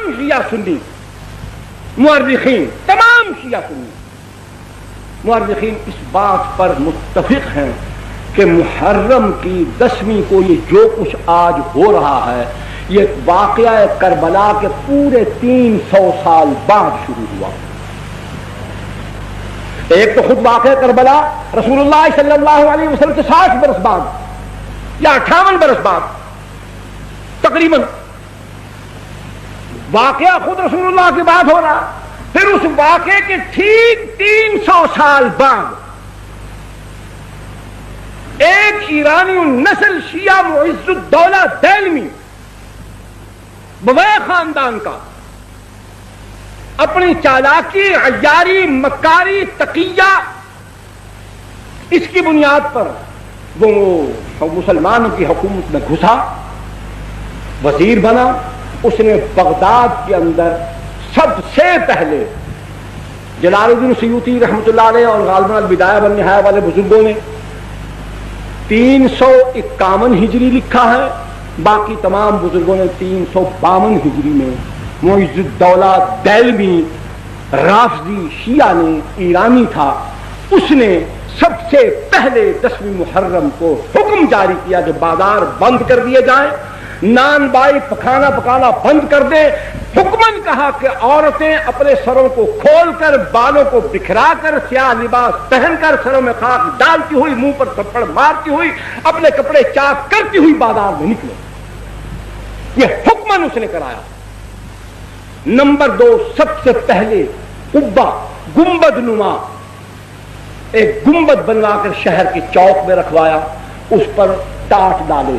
تمام شیعہ سنی مورخین، تمام شیعہ سنی مورخین اس بات پر متفق ہیں کہ محرم کی 10ویں کو یہ جو کچھ آج ہو رہا ہے یہ واقعہ کربلا کے پورے 300 سال بعد شروع ہوا۔ ایک تو خود واقعہ کربلا رسول اللہ صلی اللہ علیہ وسلم سے 60 برس بعد یا 58 برس بعد تقریباً واقعہ خود رسول اللہ کے بعد ہو رہا، پھر اس واقعے کے ٹھیک 300 سال بعد ایک ایرانی نسل شیعہ معز الدولہ دہلوی بویہ خاندان کا اپنی چالاکی، عیاری، مکاری، تقیہ اس کی بنیاد پر وہ مسلمانوں کی حکومت میں گھسا، وزیر بنا۔ اس نے بغداد کے اندر سب سے پہلے جلال الدین سیوطی رحمۃ اللہ علیہ اور غالباً البدایہ والنہایہ والے بزرگوں نے 351 ہجری لکھا ہے، باقی تمام بزرگوں نے 352 ہجری میں معز الدولہ دہلوی رافضی شیعہ نے، ایرانی تھا، اس نے سب سے پہلے 10ویں محرم کو حکم جاری کیا کہ بازار بند کر دیے جائیں، نان بائی پکانا بند کر دیں۔ حکمن کہا کہ عورتیں اپنے سروں کو کھول کر، بالوں کو بکھرا کر، سیاہ لباس پہن کر، سروں میں خاک ڈالتی ہوئی، منہ پر تھپڑ مارتی ہوئی، اپنے کپڑے چاک کرتی ہوئی بازار میں نکلے۔ یہ حکمن اس نے کرایا۔ نمبر 2، سب سے پہلے قبہ گنبد نما ایک گنبد بنوا کر شہر کے چوک میں رکھوایا، اس پر ٹاٹ ڈالے،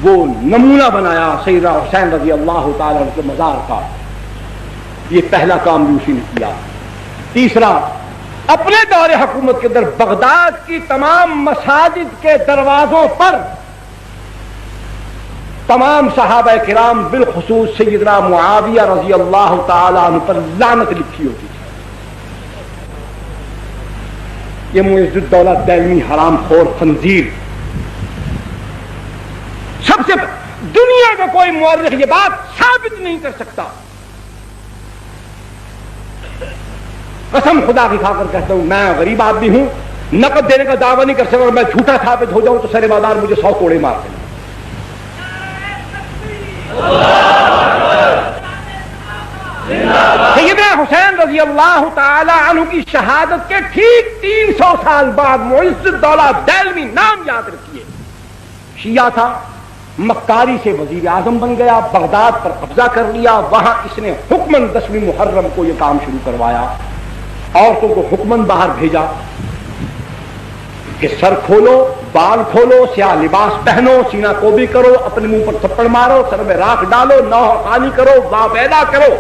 وہ نمونہ بنایا سیدنا حسین رضی اللہ تعالیٰ عنہ کے مزار کا۔ یہ پہلا کام بھی اسی نے کیا۔ تیسرا، اپنے دور حکومت کے اندر بغداد کی تمام مساجد کے دروازوں پر تمام صحابہ کرام بالخصوص سیدنا معاویہ رضی اللہ تعالیٰ عنہ پر لعنت لکھی ہوتی تھی۔ یہ معز الدولہ دہلوی حرام خور خنزیر، سب سے دنیا کا کوئی مورخ یہ بات ثابت نہیں کر سکتا، قسم خدا کی کھا کر کہتا ہوں، میں غریب آدمی ہوں، نقد دینے کا دعویٰ نہیں کر سکتا، میں جھوٹا ثابت ہو جاؤں تو سر بازار مجھے 100 کوڑے مار دیں۔ سیدنا حسین رضی اللہ تعالی عنہ کی شہادت کے ٹھیک 300 سال بعد معز الدولہ دہلوی، نام یاد رکھیے، شیعہ تھا، مکاری سے وزیر اعظم بن گیا، بغداد پر قبضہ کر لیا، وہاں اس نے حکمن 10ویں محرم کو یہ کام شروع کروایا۔ عورتوں کو حکمن باہر بھیجا کہ سر کھولو، بال کھولو، سیاہ لباس پہنو، سینہ کوبی کرو، اپنے منہ پر تھپڑ مارو، سر میں راکھ ڈالو، نوح خانی کرو، واہ پیدا کرو۔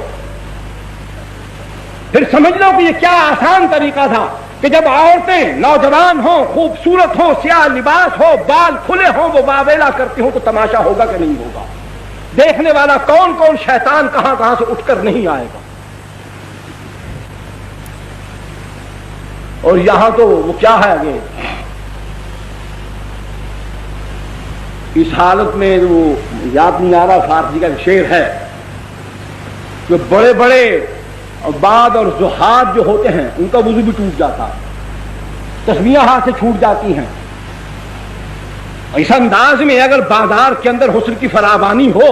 پھر سمجھ لو کہ یہ کیا آسان طریقہ تھا کہ جب عورتیں نوجوان ہوں، خوبصورت ہوں، سیاہ لباس ہو، بال کھلے ہوں، وہ واویلا کرتی ہوں تو تماشا ہوگا کہ نہیں ہوگا؟ دیکھنے والا کون کون شیطان کہاں کہاں سے اٹھ کر نہیں آئے گا؟ اور یہاں تو وہ کیا ہے آگے اس حالت میں، وہ یاد نہیں آ رہا، فارسی کا شعر ہے کہ بڑے بڑے عباد اور زہاد جو ہوتے ہیں ان کا وضو بھی ٹوٹ جاتا، تسبیحیں ہاتھ سے چھوٹ جاتی ہیں۔ اس انداز میں اگر بازار کے اندر حسن کی فراوانی ہو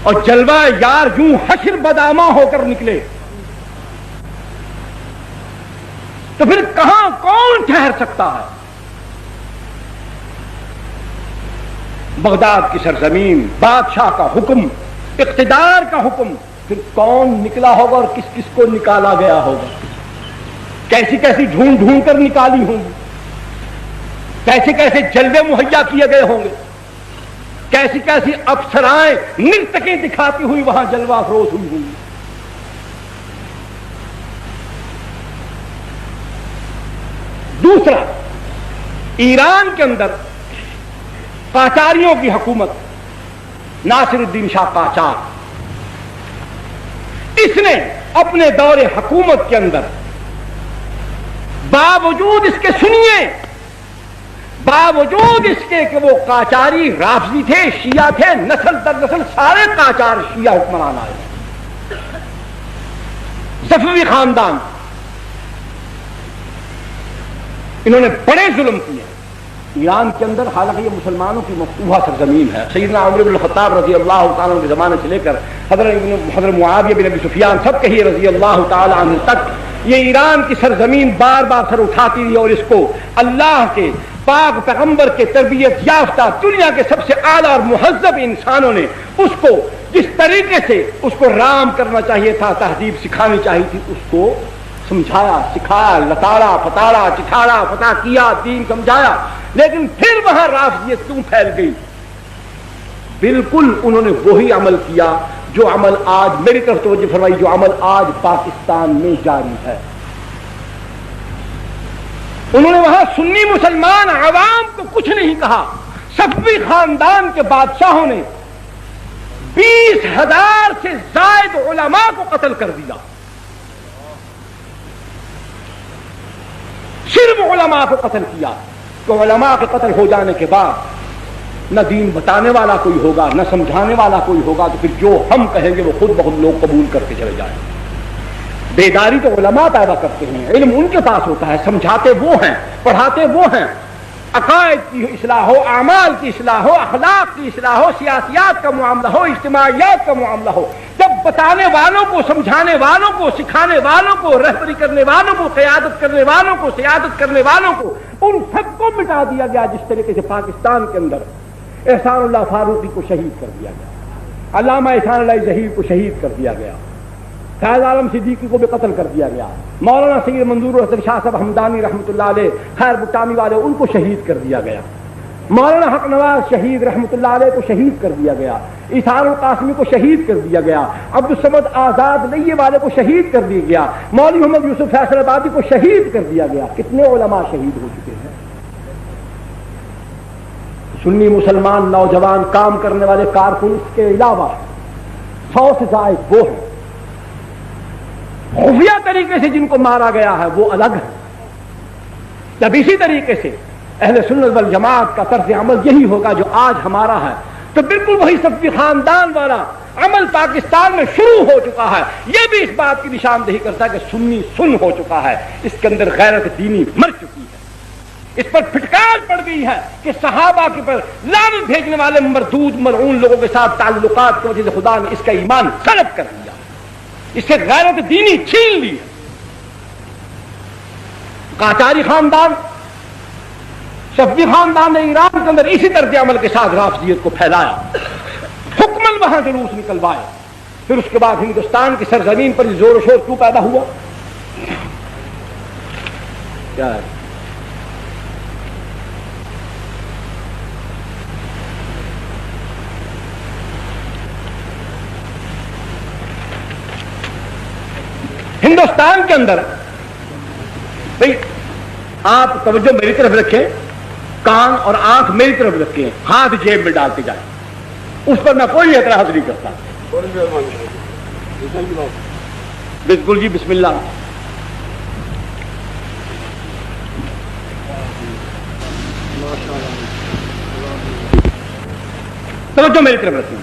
اور جلوہ یار یوں حشر بدامہ ہو کر نکلے تو پھر کہاں کون ٹھہر سکتا ہے؟ بغداد کی سرزمین، بادشاہ کا حکم، اقتدار کا حکم، پھر کون نکلا ہوگا اور کس کس کو نکالا گیا ہوگا؟ کیسی کیسی ڈھونڈ ڈھونڈ کر نکالی ہوں گی، کیسے کیسے جلوے مہیا کیے گئے ہوں گے، کیسی کیسی افسرائیں نرتقیں دکھاتی ہوئی وہاں جلوہ افروز ہوئی ہوں گی۔ دوسرا، ایران کے اندر قاچاریوں کی حکومت، ناصر الدین شاہ قاچار، اس نے اپنے دور حکومت کے اندر باوجود اس کے، سنیے، باوجود اس کے کہ وہ قاجاری رافضی تھے، شیعہ تھے، نسل در نسل سارے قاجار شیعہ حکمران آئے، صفوی خاندان، انہوں نے بڑے ظلم کیے ایران کے اندر۔ حالانکہ یہ مسلمانوں کی مفتوحہ سرزمین ہے، سیدنا عمر بن الخطاب رضی اللہ تعالیٰ عنہ کے زمانے سے لے کر حضرت معاویہ بن ابی سفیان سب کہیے رضی اللہ تعالیٰ عنہ تک یہ ایران کی سرزمین بار بار سر اٹھاتی رہی، اور اس کو اللہ کے پاک پیغمبر کے تربیت یافتہ دنیا کے سب سے اعلیٰ اور مہذب انسانوں نے اس کو جس طریقے سے اس کو رام کرنا چاہیے تھا، تہذیب سکھانی چاہیے تھی، اس کو سمجھایا، سکھایا، لتاڑا پتاڑا چٹھاڑا فتح کیا، دین سمجھایا۔ لیکن پھر وہاں رافضیت کیوں پھیل گئی؟ بالکل انہوں نے وہی عمل کیا جو عمل آج، میری طرف توجہ فرمائی، جو عمل آج پاکستان میں جاری ہے۔ انہوں نے وہاں سنی مسلمان عوام کو کچھ نہیں کہا، صفوی خاندان کے بادشاہوں نے 20,000 سے زائد علماء کو قتل کر دیا، صرف علماء کو قتل کیا۔ تو علماء کے قتل ہو جانے کے بعد نہ دین بتانے والا کوئی ہوگا، نہ سمجھانے والا کوئی ہوگا، تو پھر جو ہم کہیں گے وہ خود بخود لوگ قبول کرتے چلے جائیں۔ بیداری تو علماء پیدا کرتے ہیں، علم ان کے پاس ہوتا ہے، سمجھاتے وہ ہیں، پڑھاتے وہ ہیں، عقائد کی اصلاح ہو، اعمال کی اصلاح ہو، اخلاق کی اصلاح ہو، سیاسیات کا معاملہ ہو، اجتماعیات کا معاملہ ہو، جب بتانے والوں کو، سمجھانے والوں کو، سکھانے والوں کو، رہبری کرنے والوں کو، قیادت کرنے والوں کو، سیادت کرنے والوں کو، ان سب کو مٹا دیا گیا، جس طریقے سے پاکستان کے اندر احسان اللہ فاروقی کو شہید کر دیا گیا، علامہ احسان اللہ ظہیر کو شہید کر دیا گیا، فیض عالم صدیقی کو بھی قتل کر دیا گیا، مولانا سید منظور الحسن شاہ صاحب ہمدانی رحمۃ اللہ علیہ، خیر بٹامی والے، ان کو شہید کر دیا گیا، مولانا حق نواز شہید رحمۃ اللہ علیہ کو شہید کر دیا گیا، اظہار القاسمی کو شہید کر دیا گیا، عبدالصمد آزاد لئیے والے کو شہید کر دیا گیا، مولوی محمد یوسف فیصل آبادی کو شہید کر دیا گیا۔ کتنے علماء شہید ہو چکے ہیں؟ سنی مسلمان نوجوان کام کرنے والے کارکن اس کے علاوہ 100 سے زائد وہ ہیں، خفیہ طریقے سے جن کو مارا گیا ہے وہ الگ ہے۔ جب اسی طریقے سے اہل سنت والجماعت کا طرز عمل یہی ہوگا جو آج ہمارا ہے، تو بالکل وہی صفوی خاندان والا عمل پاکستان میں شروع ہو چکا ہے۔ یہ بھی اس بات کی نشاندہی کرتا ہے کہ سنی سن ہو چکا ہے، اس کے اندر غیرت دینی مر چکی ہے، اس پر پھٹکار پڑ گئی ہے کہ صحابہ کے پر لعنت بھیجنے والے مردود ملعون لوگوں کے ساتھ تعلقات کی وجہ سے خدا نے اس کا ایمان سلب کر دیا، اس سے غیرت دینی چھین لی ہے۔ قاجاری خاندان، صفوی خاندان نے ایران کے اندر اسی طرز عمل کے ساتھ رافضیت کو پھیلایا، حکمن وہاں جلوس نکلوائے، پھر اس کے بعد ہندوستان کی سرزمین پر زور و شور کیوں پیدا ہوا؟ کیا ہے؟ ہندوستان کے اندر بھئی آپ توجہ میری طرف رکھیں، کان اور آنکھ میری طرف رکھیں، ہاتھ جیب میں ڈالتے جائیں، اس پر میں کوئی اعتراض نہیں کرتا۔ بالکل جی، بسم اللہ۔ توجہ میری طرف رکھیں،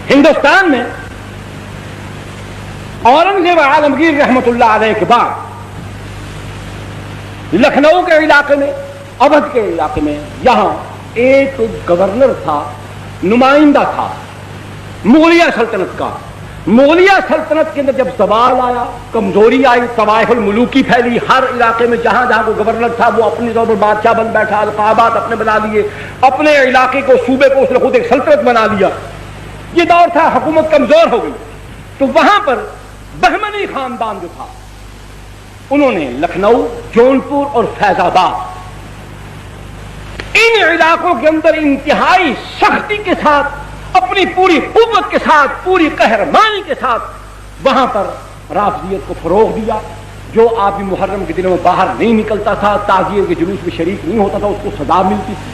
ہندوستان میں اورنگزیب عالمگیر رحمت اللہ علیہ کے بعد لکھنؤ کے علاقے میں، اودھ کے علاقے میں، یہاں ایک گورنر تھا، نمائندہ تھا مغلیہ سلطنت کا۔ مغلیہ سلطنت کے اندر جب زوال آیا، کمزوری آئی، طوائف الملوکی پھیلی، ہر علاقے میں جہاں جہاں کو گورنر تھا وہ اپنے طور پر بادشاہ بن بیٹھا، القابات اپنے بنا لیے، اپنے علاقے کو، صوبے کو اس نے خود ایک سلطنت بنا لیا۔ یہ دور تھا، حکومت کمزور ہو گئی، تو وہاں پر بہمنی خاندان جو تھا انہوں نے لکھنؤ، جونپور اور فیض آباد، ان علاقوں کے اندر انتہائی سختی کے ساتھ، اپنی پوری قوت کے ساتھ، پوری قہرمانی کے ساتھ وہاں پر رافضیت کو فروغ دیا۔ جو آدمی محرم کے دنوں میں باہر نہیں نکلتا تھا، تعزیے کے جلوس میں شریک نہیں ہوتا تھا، اس کو سزا ملتی تھی۔